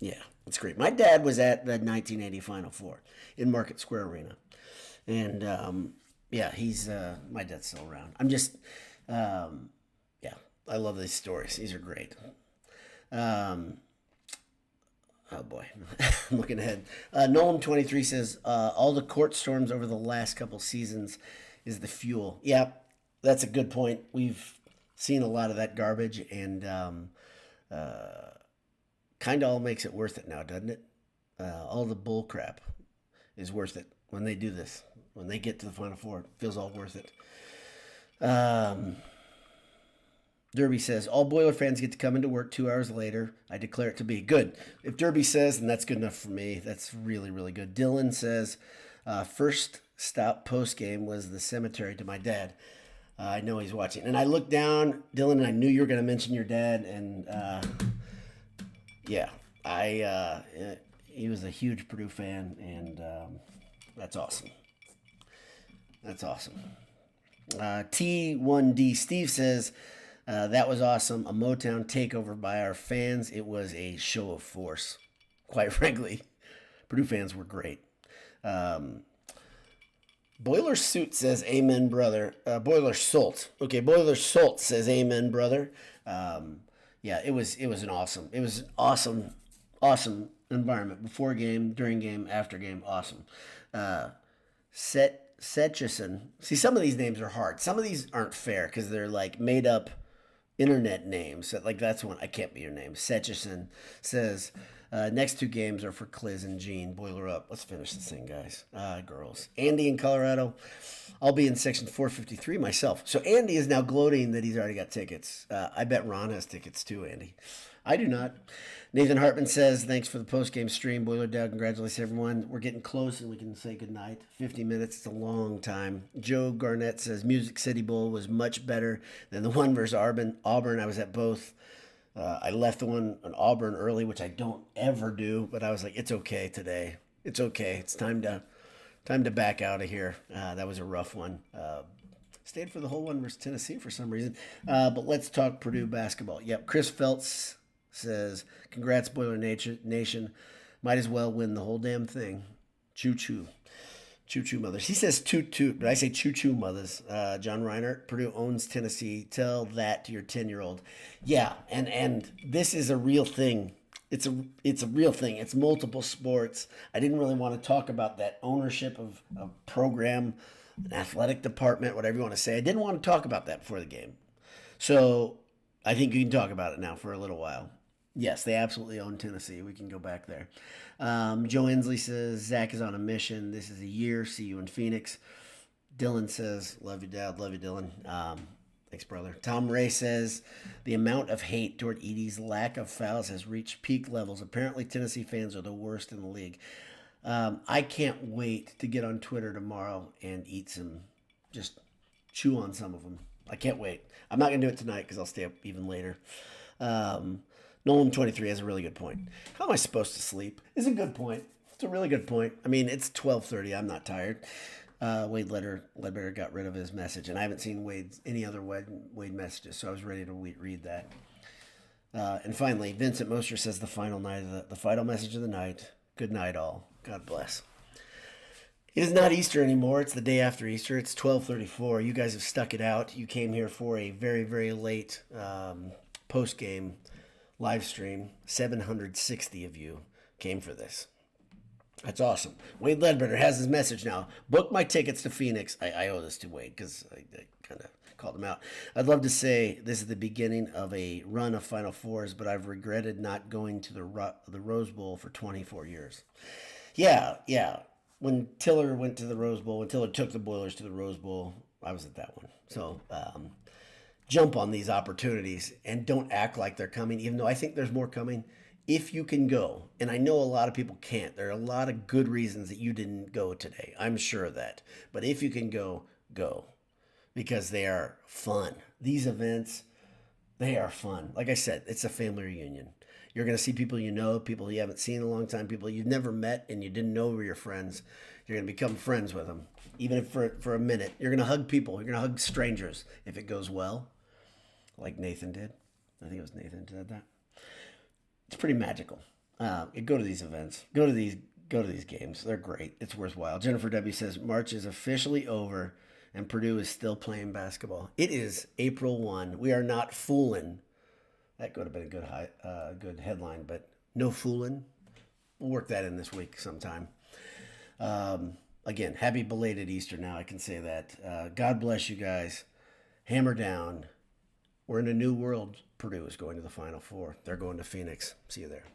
Yeah, it's great. My dad was at the 1980 Final Four in Market Square Arena. And, yeah, he's, my dad's still around. I'm just, yeah, I love these stories. These are great. Oh boy, I'm looking ahead. Nolan23 says, all the court storms over the last couple seasons is the fuel. Yeah, that's a good point. We've seen a lot of that garbage, and kind of all makes it worth it now, doesn't it? All the bull crap is worth it when they do this. When they get to the Final Four, it feels all worth it. Derby says, all Boiler fans get to come into work 2 hours later. I declare it to be good. If Derby says, then that's good enough for me. That's really, really good. Dylan says, first stop post game was the cemetery to my dad. I know he's watching. And I looked down, Dylan, and I knew you were going to mention your dad. And yeah, he was a huge Purdue fan, and that's awesome. That's awesome. T1D Steve says, that was awesome. A Motown takeover by our fans. It was a show of force, quite frankly. Purdue fans were great. Boiler Suit says, "Amen, brother." Boiler Salt. Okay, Boiler Salt says, "Amen, brother." Yeah, it was an awesome environment before game, during game, after game. Awesome. Setchison. See, some of these names are hard. Some of these aren't fair because they're like made up internet names. Like that's one I can't be your name. Setchison says, next two games are for Cliz and Gene. Boiler up. Let's finish this thing, guys. Girls. Andy in Colorado. I'll be in section 453 myself. So Andy is now gloating that he's already got tickets. I bet Ron has tickets too, Andy. I do not. Nathan Hartman says, thanks for the post-game stream. Boiler down. Congratulations, everyone. We're getting close and we can say goodnight. 50 minutes. It's a long time. Joe Garnett says, Music City Bowl was much better than the one versus Auburn. I was at both. I left the one in Auburn early, which I don't ever do, but I was like, it's okay today. It's okay. It's time to back out of here. That was a rough one. Stayed for the whole one versus Tennessee for some reason. But let's talk Purdue basketball. Yep, Chris Feltz says, congrats, Boiler Nation. Might as well win the whole damn thing. Choo-choo. Choo-choo mothers. He says toot-toot, but I say choo-choo mothers. John Reinert, Purdue owns Tennessee. Tell that to your 10-year-old. Yeah, and this is a real thing. It's a real thing. It's multiple sports. I didn't really want to talk about that ownership of a program, an athletic department, whatever you want to say. I didn't want to talk about that before the game. So I think you can talk about it now for a little while. Yes, they absolutely own Tennessee. We can go back there. Joe Inslee says, Zach is on a mission. This is a year. See you in Phoenix. Dylan says, love you, Dad. Love you, Dylan. Thanks, brother. Tom Ray says, the amount of hate toward Edey's lack of fouls has reached peak levels. Apparently, Tennessee fans are the worst in the league. I can't wait to get on Twitter tomorrow and just chew on some of them. I can't wait. I'm not going to do it tonight because I'll stay up even later. Nolan23 has a really good point. How am I supposed to sleep? It's a good point. It's a really good point. I mean, it's 12:30. I'm not tired. Wade Ledbetter got rid of his message, and I haven't seen any other Wade messages, so I was ready to read that. And finally, Vincent Moser says the final message of the night. Good night, all. God bless. It is not Easter anymore. It's the day after Easter. It's 12:34. You guys have stuck it out. You came here for a very, very late post-game live stream. 760 of you came for this. That's awesome. Wade Ledbetter has his message now. Book my tickets to Phoenix. I owe this to Wade because I kind of called him out. I'd love to say this is the beginning of a run of Final Fours, but I've regretted not going to the Rose Bowl for 24 years. Yeah. When Tiller went to the Rose Bowl, when Tiller took the Boilers to the Rose Bowl, I was at that one. So jump on these opportunities and don't act like they're coming, even though I think there's more coming. If you can go, and I know a lot of people can't. There are a lot of good reasons that you didn't go today. I'm sure of that. But if you can go, go. Because they are fun. These events, they are fun. Like I said, it's a family reunion. You're going to see people you know, people you haven't seen in a long time, people you've never met and you didn't know were your friends. You're going to become friends with them, even if for a minute. You're going to hug people. You're going to hug strangers if it goes well, like Nathan did. I think it was Nathan who said that. It's pretty magical. Go to these events. Go to these games. They're great. It's worthwhile. Jennifer W. says, March is officially over and Purdue is still playing basketball. It is April 1. We are not fooling. That could have been a good headline, but no fooling. We'll work that in this week sometime. Again, happy belated Easter now. I can say that. God bless you guys. Hammer down. We're in a new world. Purdue is going to the Final Four. They're going to Phoenix. See you there.